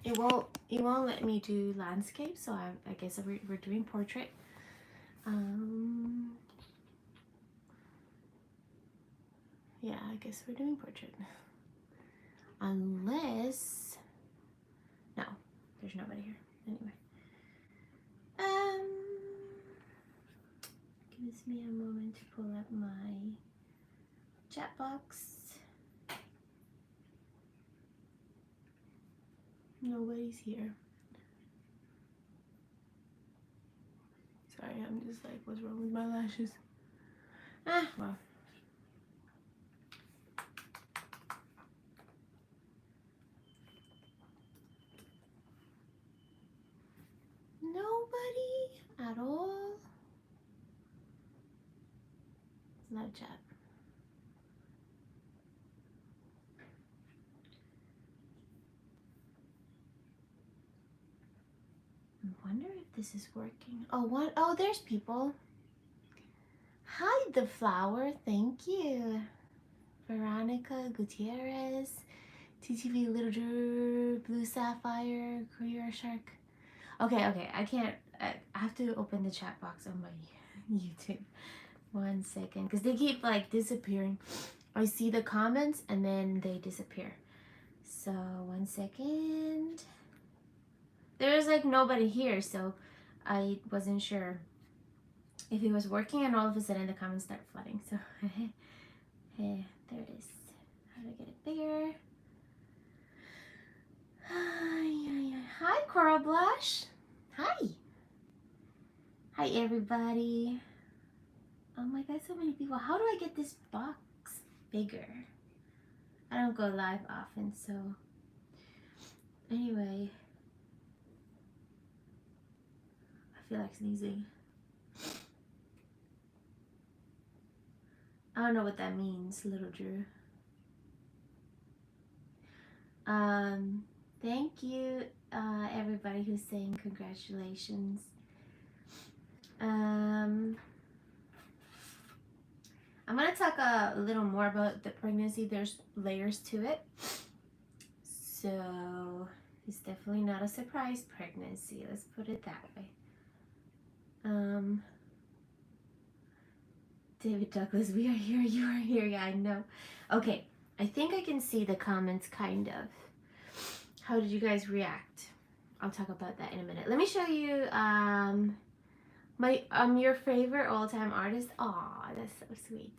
it won't let me do landscape, so I guess we're doing portrait. Yeah, I guess we're doing portrait. Unless, no, there's nobody here. Anyway. Gives me a moment to pull up my chat box. Nobody's here. Sorry, I'm just like, what's wrong with my lashes? Ah, well. Nobody at all. No chat. I wonder if this is working. Oh, what? Oh, there's people. Hi, the flower. Thank you. Veronica Gutierrez, TTV Literature, Blue Sapphire, Career Shark. Okay, I can't. I have to open the chat box on my YouTube. 1 second, because they keep like disappearing. I see the comments and then they disappear. So 1 second. There's like nobody here, so I wasn't sure if it was working, and all of a sudden the comments start flooding. So hey, there it is. How do I get it bigger? Hi, Coral Blush. Hi. Hi, everybody. Oh my god, so many people. How do I get this box bigger? I don't go live often, so anyway. I feel like sneezing. I don't know what that means, little Drew. Thank you, everybody who's saying congratulations. I'm gonna talk a little more about the pregnancy. There's layers to it, so it's definitely not a surprise pregnancy. Let's put it that way. David Douglas, we are here, you are here. Yeah, I know. Okay, I think I can see the comments kind of. How did you guys react? I'll talk about that in a minute. Let me show you my your favorite all-time artist. Aw, that's so sweet.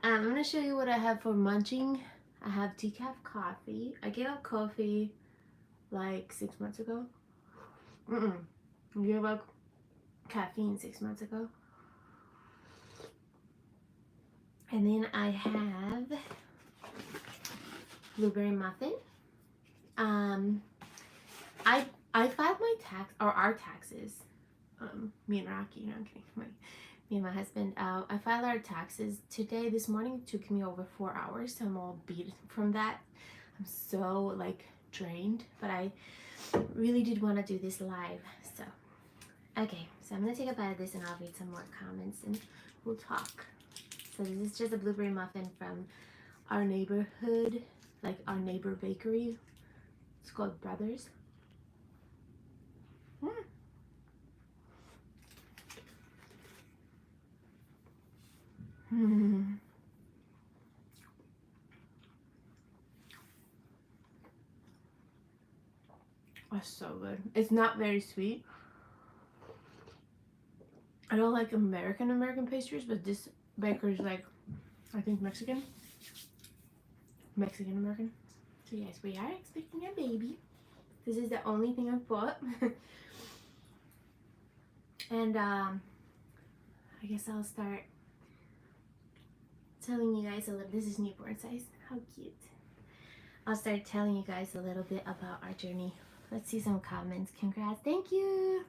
I'm gonna show you what I have for munching. I have decaf coffee. I gave up coffee like 6 months ago. I gave up caffeine 6 months ago. And then I have blueberry muffin. I filed my tax, or our taxes. Me and Rocky, no, I'm kidding. Me and my husband. I filed our taxes today. This morning it took me over 4 hours, so I'm all beat from that. I'm so like drained, but I really did want to do this live. So okay, so I'm gonna take a bite of this and I'll read some more comments and we'll talk. So this is just a blueberry muffin from our neighborhood, like our neighbor bakery. It's called Brothers. That's so good. It's not very sweet. I don't like American pastries, but this baker's like, I think Mexican American. So yes, we are expecting a baby. This is the only thing I've bought. And I guess I'll start telling you guys a little. This is newborn size. How cute. I'll start telling you guys a little bit about our journey. Let's see some comments. Congrats. Thank you.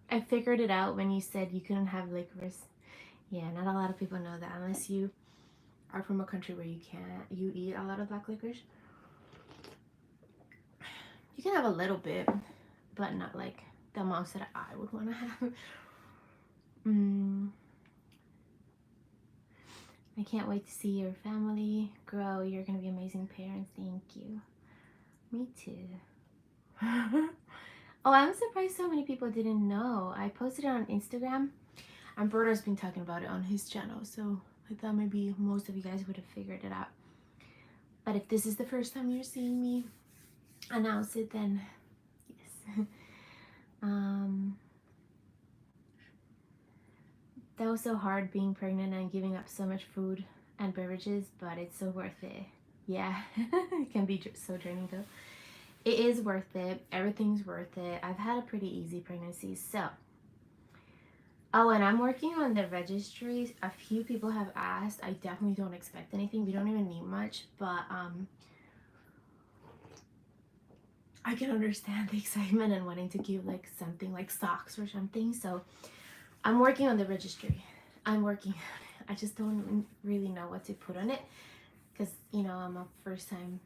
I figured it out when you said you couldn't have licorice. Yeah, not a lot of people know that unless you are from a country where you eat a lot of black licorice. You can have a little bit, but not like the amounts that I would want to have. I can't wait to see your family grow. You're gonna be amazing parents. Thank you. Me too. Oh, I'm surprised so many people didn't know. I posted it on Instagram, and Berto's been talking about it on his channel, so I thought maybe most of you guys would have figured it out. But if this is the first time you're seeing me announce it, then yes. That was so hard being pregnant and giving up so much food and beverages, but it's so worth it. Yeah, it can be so draining though. It is worth it. Everything's worth it. I've had a pretty easy pregnancy, so. Oh, and I'm working on the registries. A few people have asked. I definitely don't expect anything. We don't even need much, but I can understand the excitement and wanting to give like something like socks or something. So I'm working on the registry. I'm working on it. I just don't really know what to put on it because, you know, I'm a first time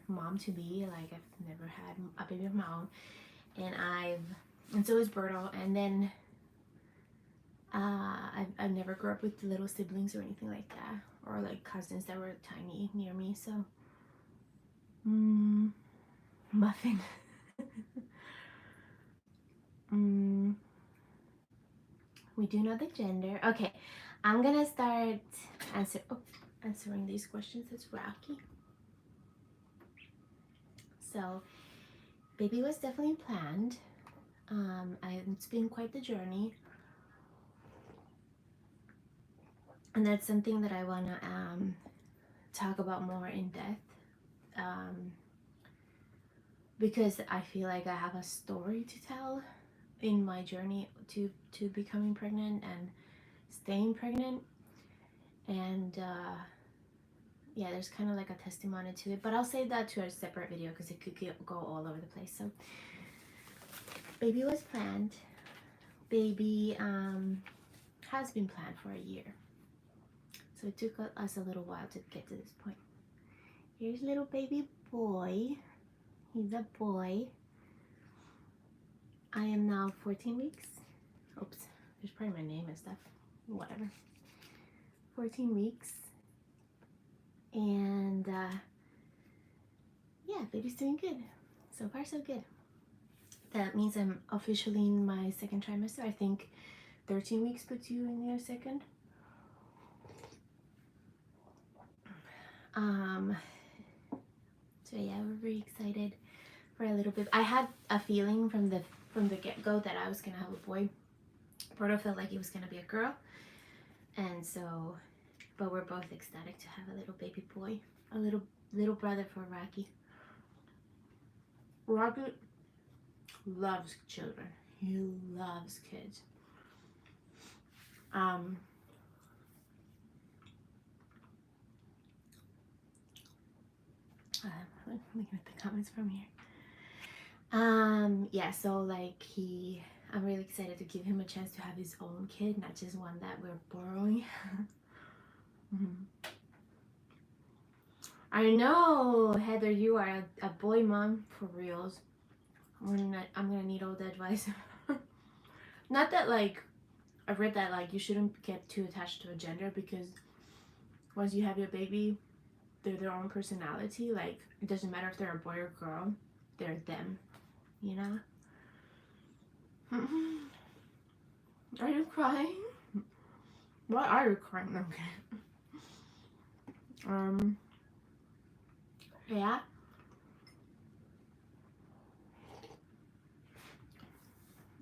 mom to be. Like, I've never had a baby of my own. And so is Berto. And then I never grew up with little siblings or anything like that. Or like cousins that were tiny near me. So, muffin. We do know the gender. Okay, I'm gonna start answering these questions. It's Rocky. So, baby was definitely planned. It's been quite the journey, and that's something that I wanna talk about more in depth. Because I feel like I have a story to tell in my journey to becoming pregnant and staying pregnant, and yeah, there's kind of like a testimony to it, but I'll save that to a separate video because it could go all over the place. So baby was planned. Baby has been planned for a year, so it took us a little while to get to this point. Here's little baby boy. He's a boy. I am now 14 weeks. Oops, there's probably my name and stuff. Whatever. 14 weeks. And yeah, baby's doing good. So far, so good. That means I'm officially in my second trimester. I think 13 weeks puts you in your second. So yeah, we're very excited for a little bit. I had a feeling from the get-go that I was gonna have a boy. Berto felt like it was gonna be a girl, and so, but we're both ecstatic to have a little baby boy, a little brother for Rocky. Rocky loves children. He loves kids. Looking at the comments from here. Yeah, so like I'm really excited to give him a chance to have his own kid, not just one that we're borrowing. I know, Heather, you are a boy mom for reals. I'm gonna need all the advice. Not that like I've read that like you shouldn't get too attached to a gender, because once you have your baby, they're their own personality. Like, it doesn't matter if they're a boy or girl, they're them, you know? Are you crying? Why are you crying? Okay. Yeah.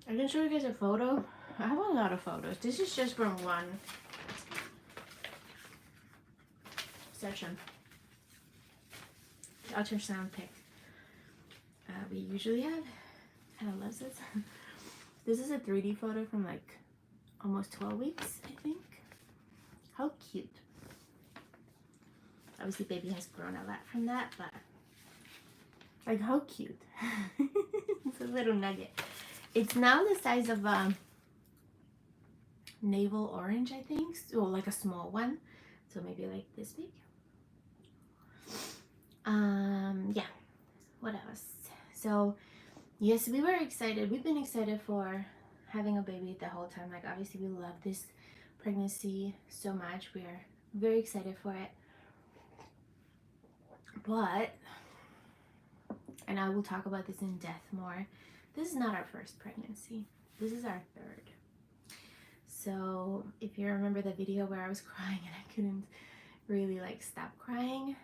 I can show you guys a photo. I have a lot of photos. This is just from one session. The ultrasound pic. We usually have. Kind of loves this. This is a 3D photo from like almost 12 weeks, I think. How cute. Obviously, baby has grown a lot from that, but like, how cute. It's a little nugget. It's now the size of a navel orange, I think. So like a small one. So maybe like this big. Yeah. What else? So yes, we were excited. We've been excited for having a baby the whole time. Like, obviously we love this pregnancy so much. We're Very excited for it. But, and I will talk about this in depth more, this is not our first pregnancy. This is our third. So if you remember the video where I was crying and I couldn't really like stop crying,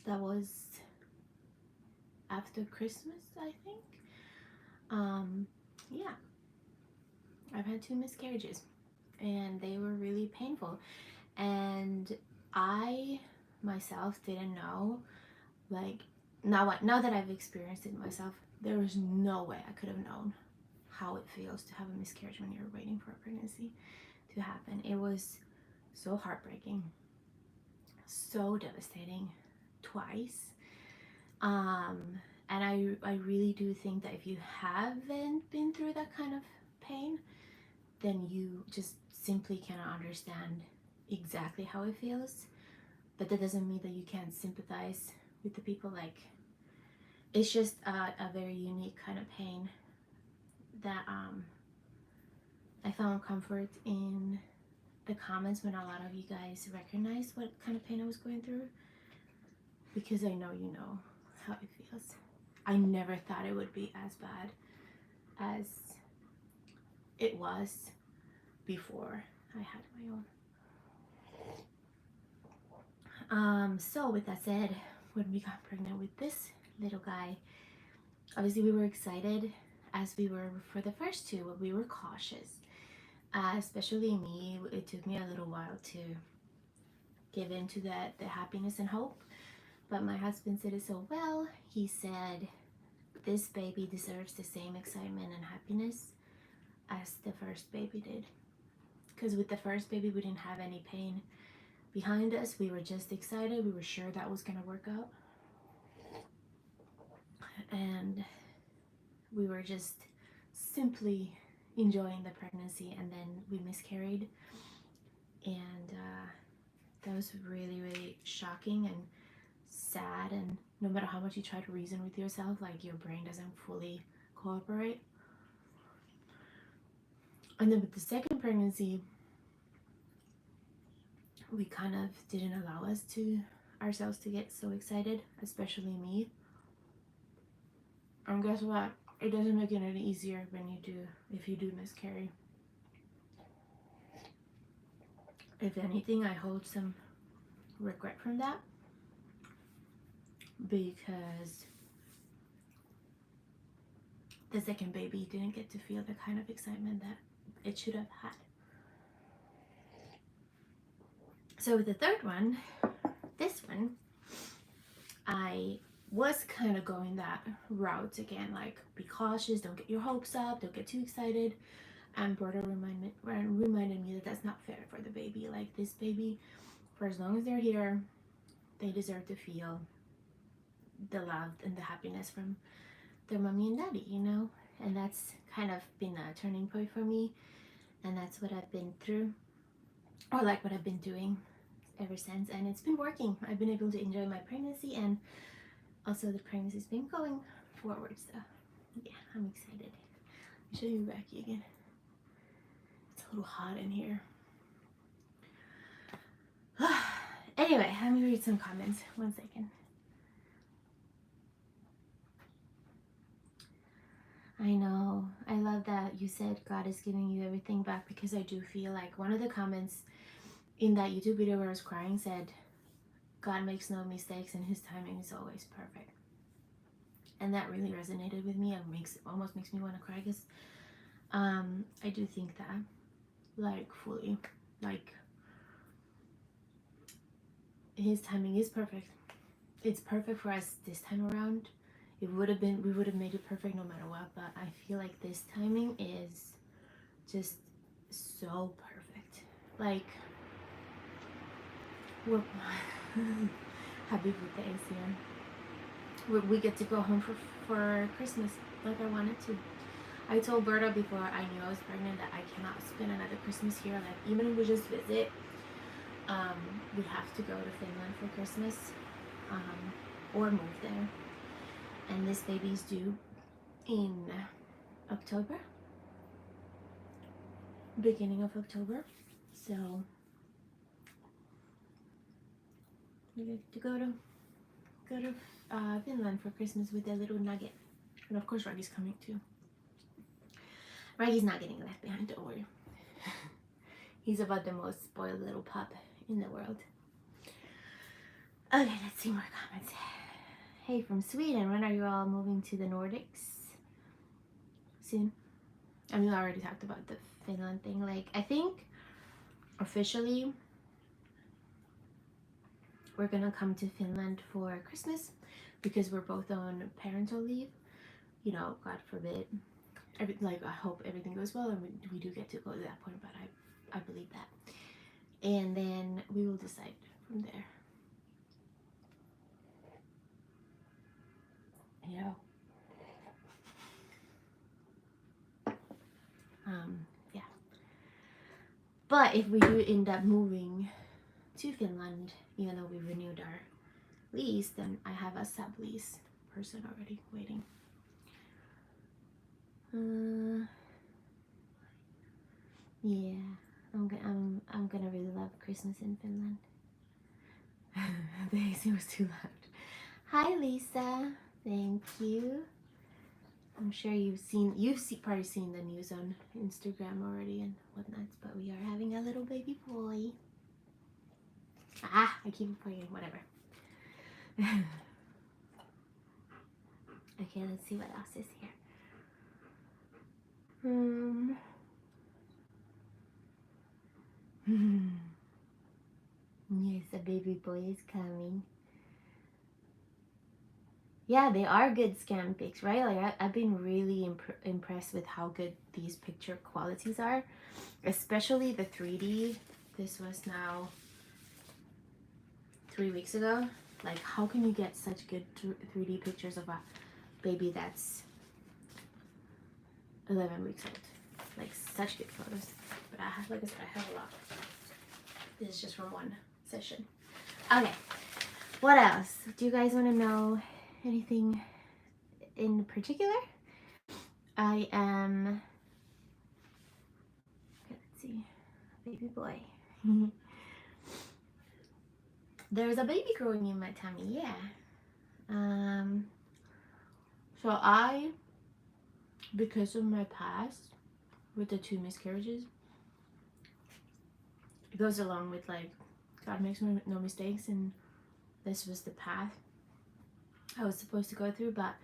that was after Christmas, I think. Yeah, I've had 2 miscarriages and they were really painful, and I myself didn't know, like, now that I've experienced it myself, there was no way I could have known how it feels to have a miscarriage when you're waiting for a pregnancy to happen. It was so heartbreaking, so devastating, twice. And I really do think that if you haven't been through that kind of pain, then you just simply cannot understand exactly how it feels. But that doesn't mean that you can't sympathize with the people. Like, it's just a very unique kind of pain that I found comfort in the comments when a lot of you guys recognized what kind of pain I was going through, because I know you know how it feels. I never thought it would be as bad as it was before I had my own. So with that said, when we got pregnant with this little guy, obviously we were excited as we were for the first 2, but we were cautious. Especially me, it took me a little while to give in to the happiness and hope. But my husband said it so well. He said, this baby deserves the same excitement and happiness as the first baby did. Because with the first baby, we didn't have any pain behind us. We were just excited. We were sure that was going to work out. And we were just simply enjoying the pregnancy, and then we miscarried. And that was really, really shocking and sad. And no matter how much you try to reason with yourself, like, your brain doesn't fully cooperate. And then with the second pregnancy, we kind of didn't allow ourselves to get so excited, especially me. And guess what? It doesn't make it any easier if you do miscarry. If anything, I hold some regret from that, because the second baby didn't get to feel the kind of excitement that it should have had. So with the third one, this one, I was kind of going that route again, like, be cautious, don't get your hopes up, don't get too excited. And Berta reminded me that that's not fair for the baby. Like, this baby, for as long as they're here, they deserve to feel the love and the happiness from their mommy and daddy, you know? And that's kind of been a turning point for me, and that's what I've been through, or like what I've been doing ever since, and it's been working. I've been able to enjoy my pregnancy, and also the pregnancy's been going forward, so yeah, I'm excited. I'll show you Becky again. It's a little hot in here. Anyway, let me read some comments. 1 second. I know. I love that you said God is giving you everything back, because I do feel like one of the comments in that YouTube video where I was crying said, God makes no mistakes and his timing is always perfect. And that really resonated with me, and almost makes me want to cry, because I do think that, like, fully, like, his timing is perfect. It's perfect for us this time around. We would have made it perfect no matter what, but I feel like this timing is just so perfect. Like, we're happy birthday is here. We get to go home for Christmas like I wanted to. I told Berta before I knew I was pregnant that I cannot spend another Christmas here. Like, even if we just visit, we have to go to Finland for Christmas, or move there. And this baby's due in October, beginning of October. So we get to go to Finland for Christmas with a little nugget, and of course Raggy's coming too. Raggy's not getting left behind, don't worry. He's about the most spoiled little pup in the world. Okay, let's see more comments. Hey, from Sweden, when are you all moving to the Nordics? Soon. I mean, I already talked about the Finland thing. Like, I think officially we're gonna come to Finland for Christmas because we're both on parental leave. You know, God forbid. Like, I hope everything goes well and we do get to go to that point, but I believe that. And then we will decide from there. You know. Yeah. But if we do end up moving to Finland, even though we renewed our lease, then I have a sublease person already waiting. Yeah, I'm gonna really love Christmas in Finland. The AC was too loud. Hi Lisa, thank you. I'm sure you've probably seen the news on Instagram already and whatnot, but we are having a little baby boy. I keep forgetting, whatever. Okay, let's see what else is here. Yes, a baby boy is coming. Yeah, they are good scan pics, right? Like I've been really impressed with how good these picture qualities are, especially the 3D. This was now 3 weeks ago. Like, how can you get such good 3D pictures of a baby that's 11 weeks old? Like, such good photos. But like I said, I have a lot. This is just from one session. Okay, what else? Do you guys want to know anything in particular? I am, let's see, baby boy. There's a baby growing in my tummy, yeah. So because of my past with the 2 miscarriages, it goes along with, like, God makes no mistakes, and this was the path I was supposed to go through, but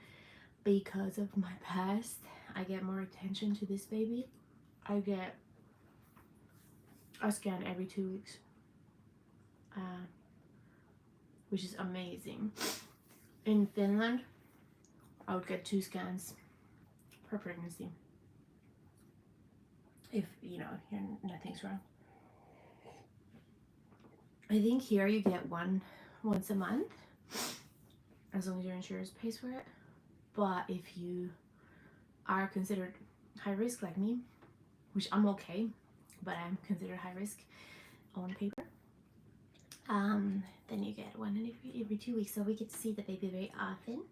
because of my past, I get more attention to this baby. I get a scan every 2 weeks, which is amazing. In Finland, I would get 2 scans per pregnancy if, you know, nothing's wrong. I think here you get one once a month, as long as your insurance pays for it. But if you are considered high risk like me, which I'm okay, but I'm considered high risk on paper, then you get one every 2 weeks. So we get to see the baby very often.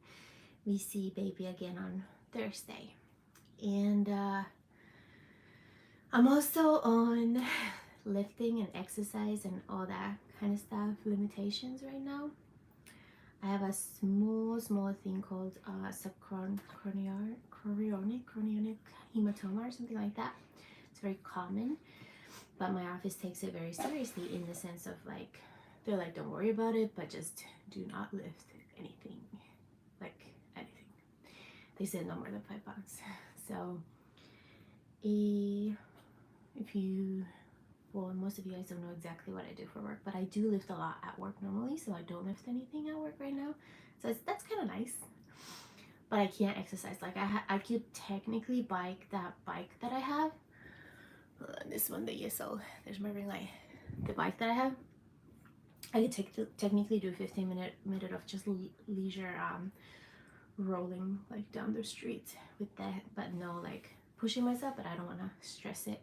We see baby again on Thursday. And I'm also on lifting and exercise and all that kind of stuff limitations right now. I have a small thing called subchorionic hematoma or something like that. It's very common, but my office takes it very seriously in the sense of, like, they're like, don't worry about it, but just do not lift anything, like anything. They said no more than 5 pounds. So if you, well, most of you guys don't know exactly what I do for work, but I do lift a lot at work normally, so I don't lift anything at work right now. So that's kind of nice, but I can't exercise. Like, I could technically bike that bike that I have. This one, the ESL, there's my ring light. The bike that I have, I could technically do 15 minute of just leisure rolling, like, down the street with that, but no, like, pushing myself. But I don't want to stress it.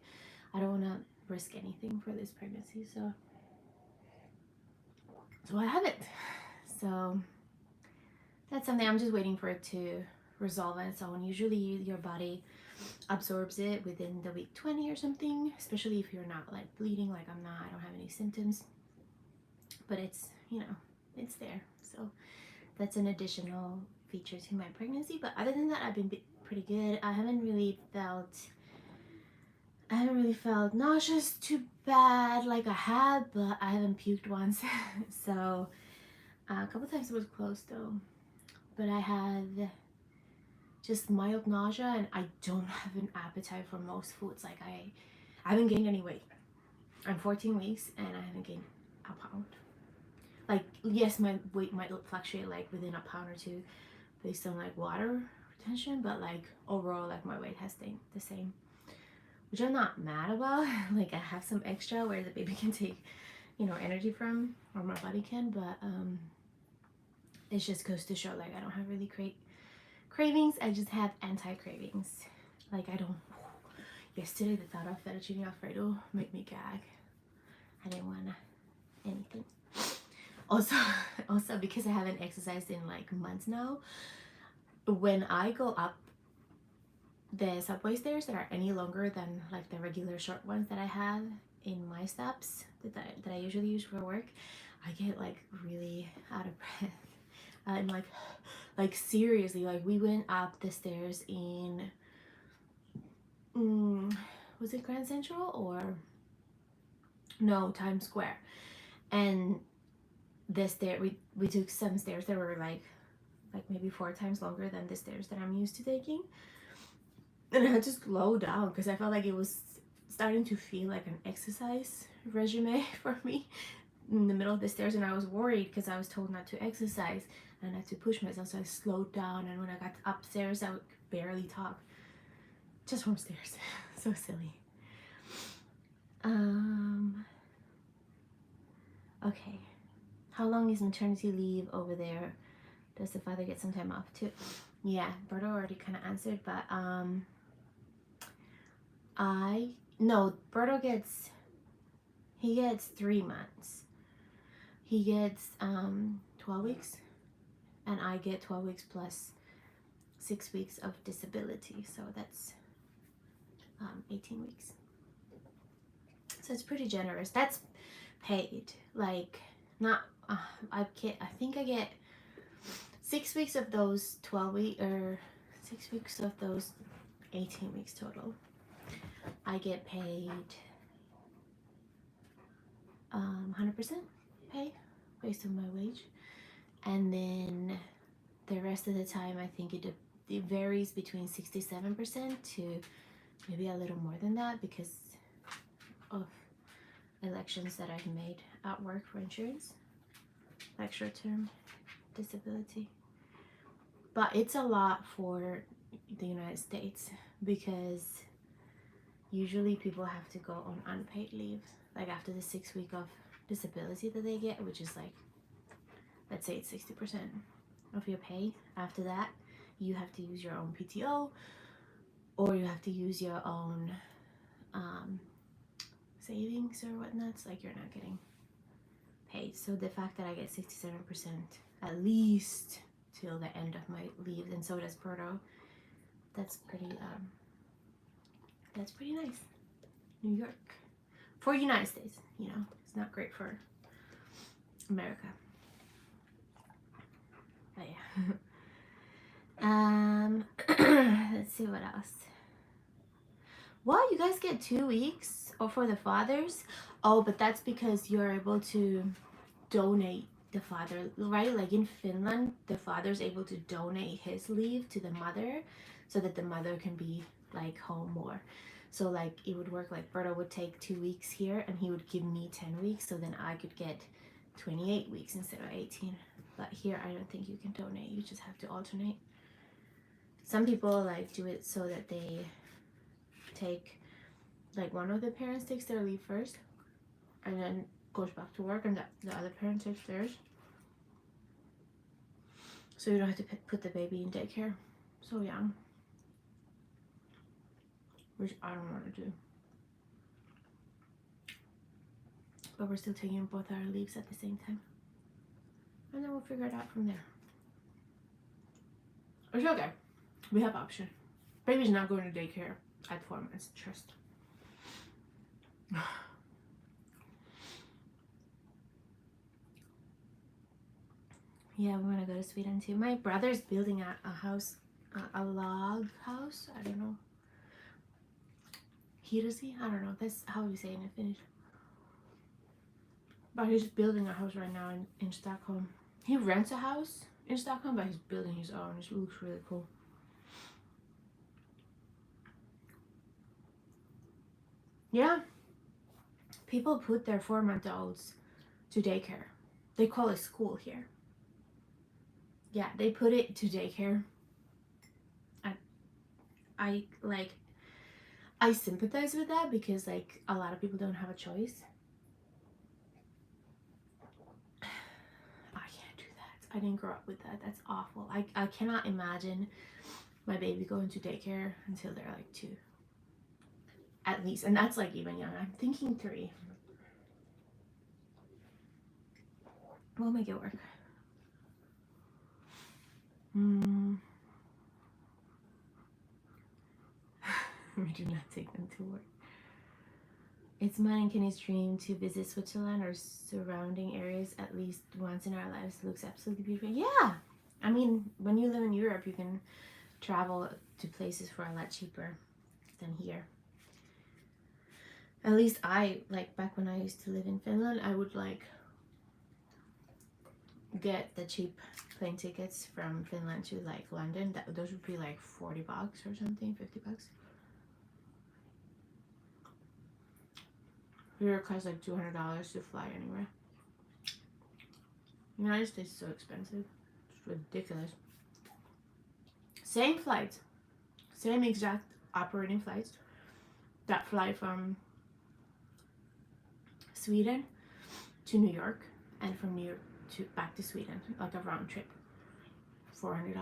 I don't want to risk anything for this pregnancy, so I have it. So that's something I'm just waiting for it to resolve on its own. Usually your body absorbs it within the week 20 or something, especially if you're not like bleeding like I'm not. I don't have any symptoms, but it's, you know, it's there. So that's an additional feature to my pregnancy. But other than that, I've been pretty good. I haven't really felt nauseous too bad like I had, but I haven't puked once. So a couple times it was close though. But I had just mild nausea, and I don't have an appetite for most foods. Like I haven't gained any weight. I'm 14 weeks and I haven't gained a pound. Like, yes, my weight might fluctuate like within a pound or two based on like water retention, but like overall, like my weight has stayed the same, which I'm not mad about. Like I have some extra where the baby can take, you know, energy from, or my body can, but it just goes to show like I don't have really cravings. I just have anti-cravings. Like I don't, yesterday the thought of fettuccine alfredo made me gag. I didn't want anything. Also because I haven't exercised in like months now, when I go up the subway stairs that are any longer than like the regular short ones that I have in my steps that I usually use for work, I get like really out of breath. And like seriously, like we went up the stairs in was it Grand Central or no, Times Square, and the stair we took some stairs that were like maybe 4 times longer than the stairs that I'm used to taking, and I had to slow down because I felt like it was starting to feel like an exercise regime for me in the middle of the stairs, and I was worried because I was told not to exercise and I had to push myself, so I slowed down, and when I got upstairs I would barely talk just from stairs. So silly. Okay, how long is maternity leave over there? Does the father get some time off too? Yeah, Berto already kind of answered, but Berto gets 3 months. He gets 12 weeks, and I get 12 weeks plus 6 weeks of disability, so that's 18 weeks. So it's pretty generous. That's paid. Like, not I think I get 6 weeks of those 12 weeks, or 6 weeks of those 18 weeks total. I get paid 100% pay based on my wage, and then the rest of the time I think it varies between 67% to maybe a little more than that because of elections that I've made at work for insurance, like short-term disability. But it's a lot for the United States because usually people have to go on unpaid leave, like after the 6 week of disability that they get, which is like, let's say it's 60% of your pay. After that, you have to use your own PTO, or you have to use your own savings or whatnot. It's like you're not getting paid. So the fact that I get 67% at least till the end of my leave, and so does Berto, that's pretty nice. New York for United States, you know, it's not great for America, but yeah. Let's see what else. Well, you guys get 2 weeks, or for the fathers. Oh, but that's because you're able to donate the father, right? Like in Finland, the father's able to donate his leave to the mother so that the mother can be like home more. So like it would work like Berto would take 2 weeks here and he would give me 10 weeks, so then I could get 28 weeks instead of 18. But here I don't think you can donate, you just have to alternate. Some people like do it so that they take, like one of the parents takes their leave first and then goes back to work, and the other parent takes theirs, so you don't have to put the baby in daycare so young, which I don't want to do. But we're still taking both our leaves at the same time, and then we'll figure it out from there. It's okay, we have option. Baby's not going to daycare at 4 months. Trust. Yeah, we want to go to Sweden too. My brother's building a house, a log house. I don't know. Hirsi? I don't know. That's how we say it in Finnish. But he's building a house right now in Stockholm. He rents a house in Stockholm, but he's building his own. It looks really cool. Yeah. People put their 4-month-olds to daycare. They call it school here. Yeah, they put it to daycare. I sympathize with that because like a lot of people don't have a choice. I can't do that. I didn't grow up with that. That's awful. I cannot imagine my baby going to daycare until they're like 2. At least. And that's like even young. I'm thinking 3. We'll make it work. We do not take them to work. It's mine and Kenny's dream to visit Switzerland or surrounding areas at least once in our lives. It looks absolutely beautiful. Yeah! I mean, when you live in Europe, you can travel to places for a lot cheaper than here. At least I, like back when I used to live in Finland, I would like get the cheap plane tickets from Finland to like London. Those would be like $40 or something, $50. Here it costs like $200 to fly anywhere. United States is so expensive. It's ridiculous. Same flights, same exact operating flights that fly from Sweden to New York and from New York to back to Sweden, like a round trip. $400,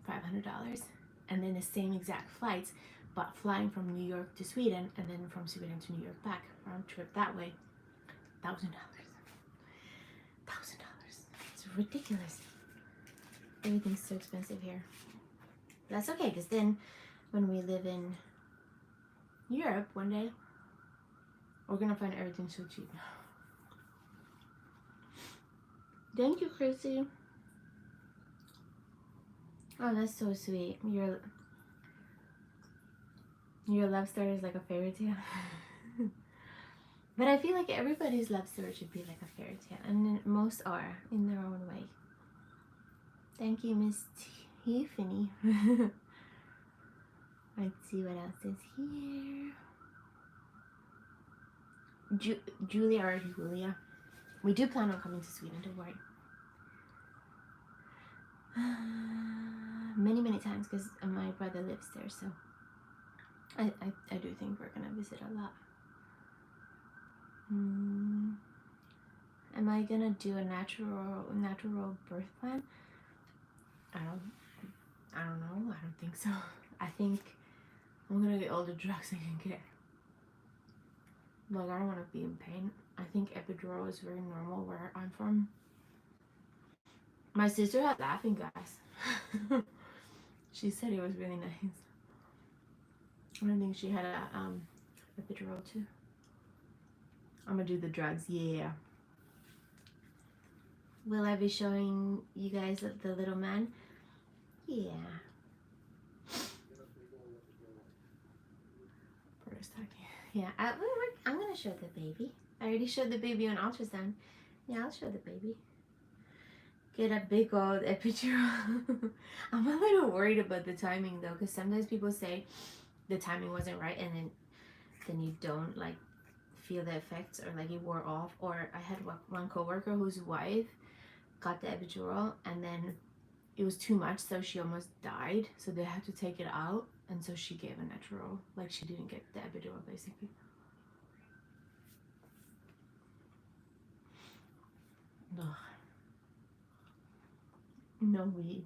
$500, and then the same exact flights, but flying from New York to Sweden and then from Sweden to New York back, round trip that way, $1,000. $1,000. It's ridiculous. Everything's so expensive here. That's okay, because then when we live in Europe one day, we're gonna find everything so cheap. Thank you, Chrissy. Oh, that's so sweet. Your love story is like a fairy tale. But I feel like everybody's love story should be like a fairy tale, and most are in their own way. Thank you, Miss Tiffany. Let's see what else is here. Julia or Julia. We do plan on coming to Sweden, don't worry. Many times because my brother lives there, so I do think we're gonna visit a lot. Am I gonna do a natural birth plan? I don't know. I don't think so. I think I'm gonna get all the drugs I can get. Like, I don't want to be in pain. I think epidural is very normal where I'm from. My sister had laughing gas. She said it was really nice. I don't think she had a epidural too. I'm gonna do the drugs, yeah. Will I be showing you guys the little man? Yeah. Yeah, I'm gonna show the baby. I already showed the baby on ultrasound. Yeah, I'll show the baby. Get a big old epidural. I'm a little worried about the timing though, because sometimes people say the timing wasn't right, and then you don't like feel the effects, or like it wore off. Or I had one coworker whose wife got the epidural, and then it was too much, so she almost died. So they had to take it out, and so she gave a natural. Like, she didn't get the epidural, basically. Ugh. No weed.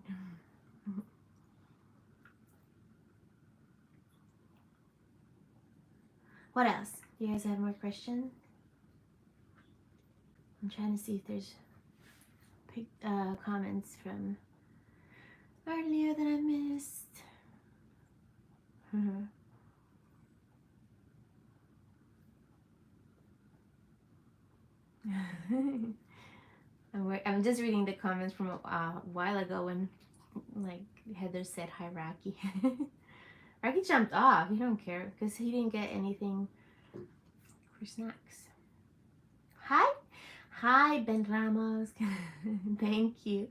What else? Do you guys have more questions? I'm trying to see if there's comments from earlier that I missed. I'm just reading the comments from a while ago when like Heather said hi Rocky. Rocky jumped off. He don't care because he didn't get anything for snacks. Hi. Hi Ben Ramos. Thank you.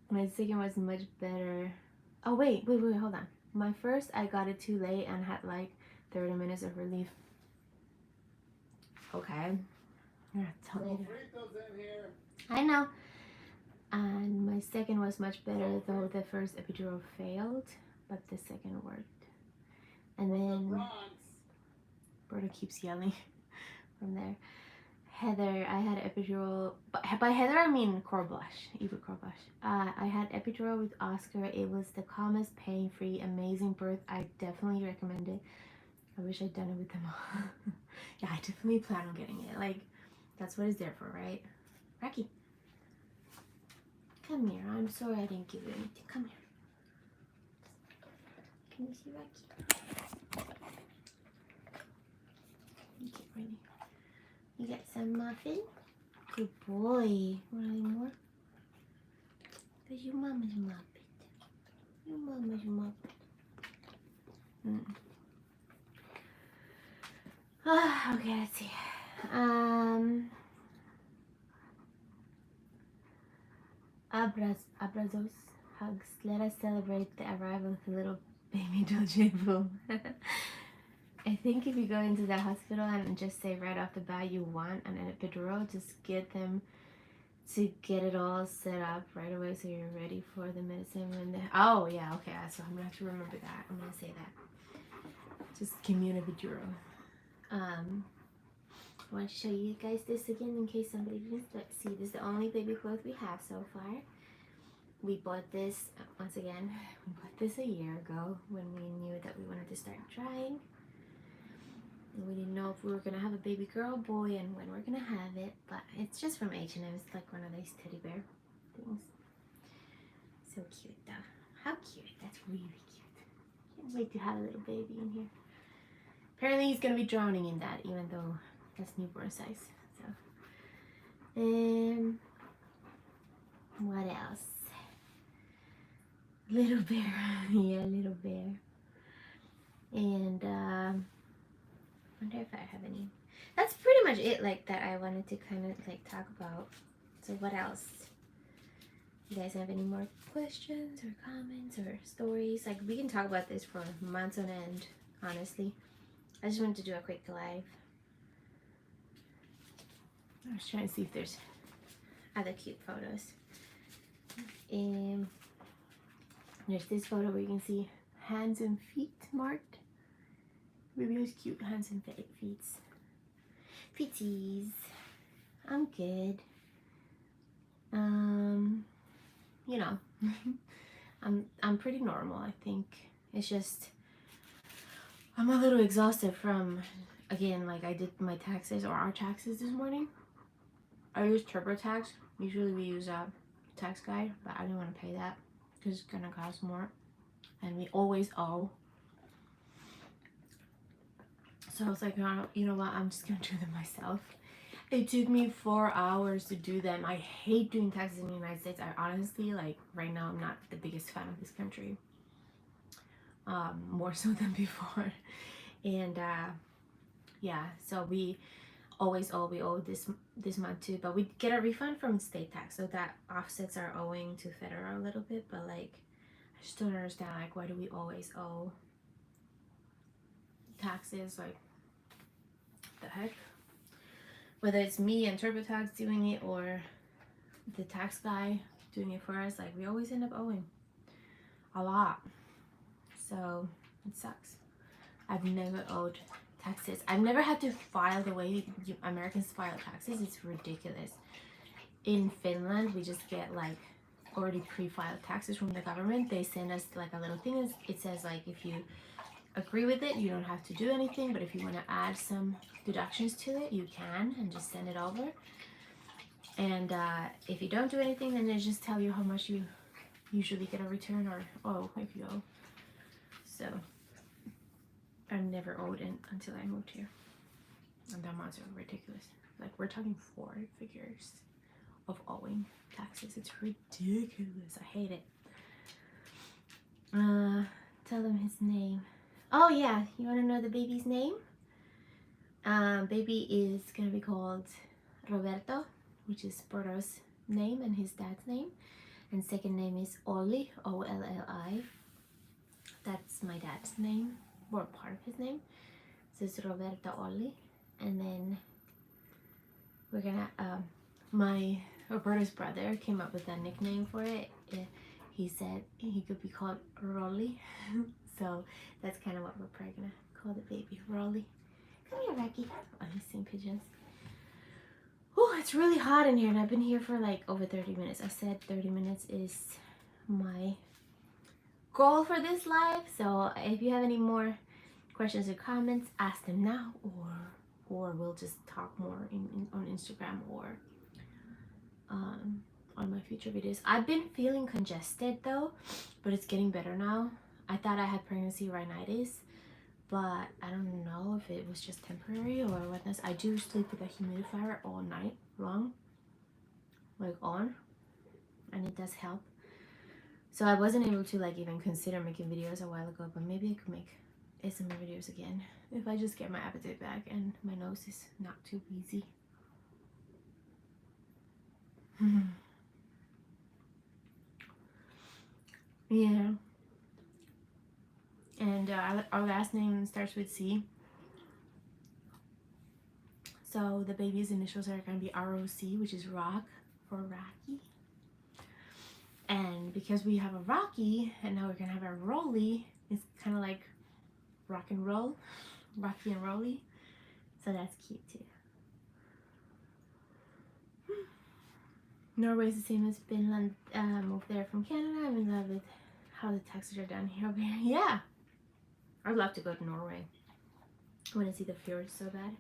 My second was much better. Oh wait, hold on. My first I got it too late and had like 30 minutes of relief. Okay. I know. And my second was much better, though the first epidural failed, but the second worked. And then Berta keeps yelling from there. Heather, I had epidural. By Heather, I mean Corbush, Eva Corbush. I had epidural with Oscar. It was the calmest, pain-free, amazing birth. I definitely recommend it. I wish I'd done it with them all. Yeah, I definitely plan on getting it. Like, that's what it's there for, right? Rocky, come here. I'm sorry I didn't give you anything. Come here. Can you see Rocky? Get ready. You got some muffin? Good boy. Want any more? Because your mama's muppet. Your mama's muppet. Okay, let's see. Abrazos, hugs. Let us celebrate the arrival of the little baby Dolce. I think if you go into the hospital and just say right off the bat you want an epidural, just get them to get it all set up right away so you're ready for the medicine when the oh yeah, okay, so I'm gonna have to remember that. I'm gonna say that. Just give me an epidural. I want to show you guys this again in case somebody didn't see. This is the only baby clothes we have so far. We bought this, once again, we bought this a year ago when we knew that we wanted to start trying. And we didn't know if we were going to have a baby girl or boy and when we're going to have it. But it's just from H&M. It's like one of these teddy bear things. So cute though. How cute. That's really cute. Can't wait to have a little baby in here. Apparently he's going to be drowning in that, even though that's newborn size. So, what else? Little bear. Yeah, little bear. And wonder if I have any. That's pretty much it, like, that I wanted to kind of like talk about. So what else? You guys have any more questions or comments or stories? Like, we can talk about this for months on end, honestly. I just wanted to do a quick live. I was trying to see if there's other cute photos. There's this photo where you can see hands and feet marked. Really those cute hands and feet. Feeties. I'm good. You know, I'm pretty normal, I think. It's just I'm a little exhausted from, again, like I did my taxes or our taxes this morning. I use TurboTax. Usually we use a tax guide, but I didn't want to pay that because it's gonna cost more, and we always owe. So I was like, no, you know what? I'm just gonna do them myself. It took me 4 hours to do them. I hate doing taxes in the United States. I honestly, like, right now I'm not the biggest fan of this country. More so than before. And yeah, so we always owe. We owe this month too, but we get a refund from state tax, so that offsets our owing to federal a little bit. But like, I just don't understand, like, why do we always owe taxes? Like, the heck? Whether it's me and TurboTax doing it or the tax guy doing it for us, like, we always end up owing a lot. So it sucks. I've never owed taxes. I've never had to file the way Americans file taxes. It's ridiculous. In Finland, we just get like already pre-filed taxes from the government. They send us like a little thing. It says like, if you agree with it, you don't have to do anything, but if you want to add some deductions to it, you can, and just send it over. And if you don't do anything, then they just tell you how much you usually get a return, or if you owe. So I've never owed it until I moved here. And the amounts are ridiculous. Like, we're talking 4 figures of owing taxes. It's ridiculous. I hate it. Tell him his name. Oh yeah, you want to know the baby's name? Baby is gonna be called Roberto, which is Porto's name and his dad's name. And second name is Olli, O-L-L-I. That's my dad's name, or part of his name. So it's Roberto Olli. And then we're gonna, my Roberto's brother came up with a nickname for it. He said he could be called Rolly. So that's kind of what we're probably gonna call the baby, Rolly. Come here, Becky. Oh, he's seeing pigeons. Oh, it's really hot in here, and I've been here for like over 30 minutes. I said 30 minutes is my goal for this live. So if you have any more questions or comments, ask them now, or we'll just talk more on Instagram or on my future videos. I've been feeling congested though, but it's getting better now. I thought I had pregnancy rhinitis, but I don't know if it was just temporary or whatnot. I do sleep with a humidifier all night long, like on, and it does help. So I wasn't able to like even consider making videos a while ago, but maybe I could make ASMR videos again if I just get my appetite back and my nose is not too wheezy. Yeah. And our last name starts with C. So the baby's initials are going to be R-O-C, which is rock for Rocky. And because we have a Rocky and now we're going to have a Rolly, it's kind of like rock and roll, Rocky and Rolly. So that's cute too. Norway is the same as Finland. Moved there from Canada. I'm in love with how the taxes are done here. Yeah, I'd love to go to Norway. I want to see the fjords so bad.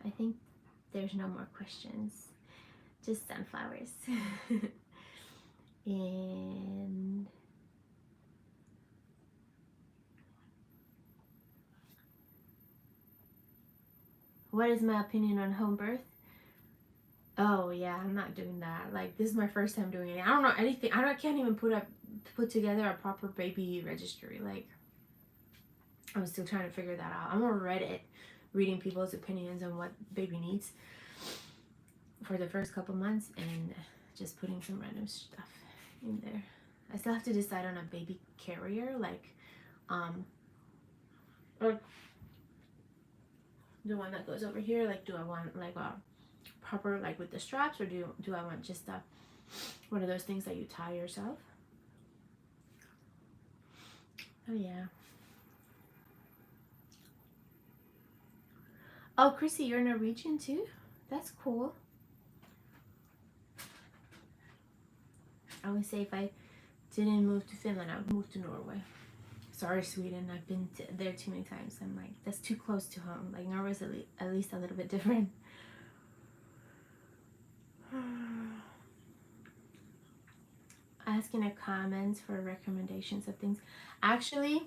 I think there's no more questions. Just sunflowers. And what is my opinion on home birth? Oh yeah, I'm not doing that. Like, this is my first time doing it. I don't know anything. I can't even put together a proper baby registry. Like, I'm still trying to figure that out. I'm on Reddit reading people's opinions on what baby needs for the first couple months and just putting some random stuff in there. I still have to decide on a baby carrier, like or the one that goes over here. Like, do I want like a proper, like with the straps, or do I want just one of those things that you tie yourself? Oh yeah. Oh, Chrissy, you're Norwegian too? That's cool. I would say if I didn't move to Finland, I would move to Norway. Sorry, Sweden. I've been there too many times. I'm like, that's too close to home. Like, Norway's at least a little bit different. Asking in the comments for recommendations of things. Actually,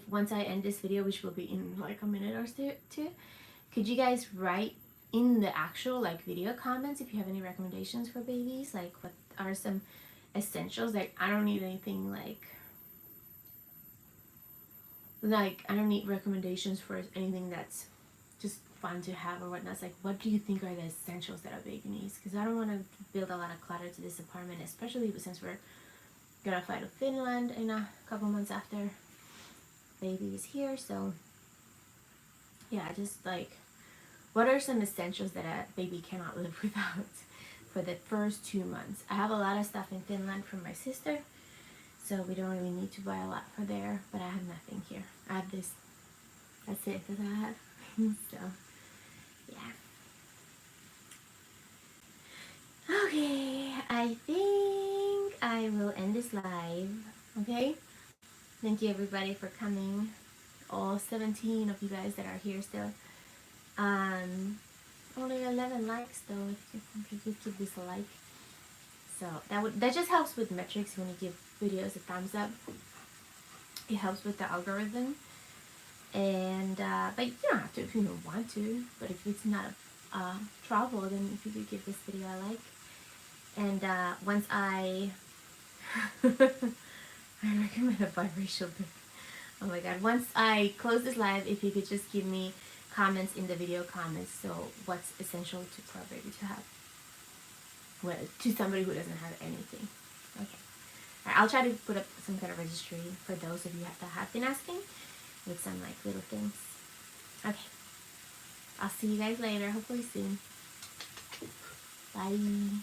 once I end this video, which will be in like a minute or two, could you guys write in the actual like video comments if you have any recommendations for babies? Like, what are some essentials? Like, I don't need anything like I don't need recommendations for anything that's just fun to have or whatnot. It's like, what do you think are the essentials that a baby needs? Because I don't want to build a lot of clutter to this apartment, especially since we're gonna fly to Finland in a couple months after baby is here. So yeah, just like, what are some essentials that a baby cannot live without for the first 2 months? I have a lot of stuff in Finland from my sister, so we don't really need to buy a lot for there, but I have nothing here. I have this. That's it that I have. So yeah. Okay, I think I will end this live. Okay, thank you everybody for coming, all 17 of you guys that are here still. Only 11 likes though, if you could give this a like. So that just helps with metrics when you give videos a thumbs up. It helps with the algorithm. And but you don't have to if you don't want to. But if it's not trouble, then if you could give this video a like. And once I recommend a biracial baby. Oh my god, once I close this live, if you could just give me comments in the video comments. So what's essential to for a baby to have? Well, to somebody who doesn't have anything. Okay. Alright, I'll try to put up some kind of registry for those of you that have been asking with some like little things. Okay. I'll see you guys later, hopefully soon. Bye.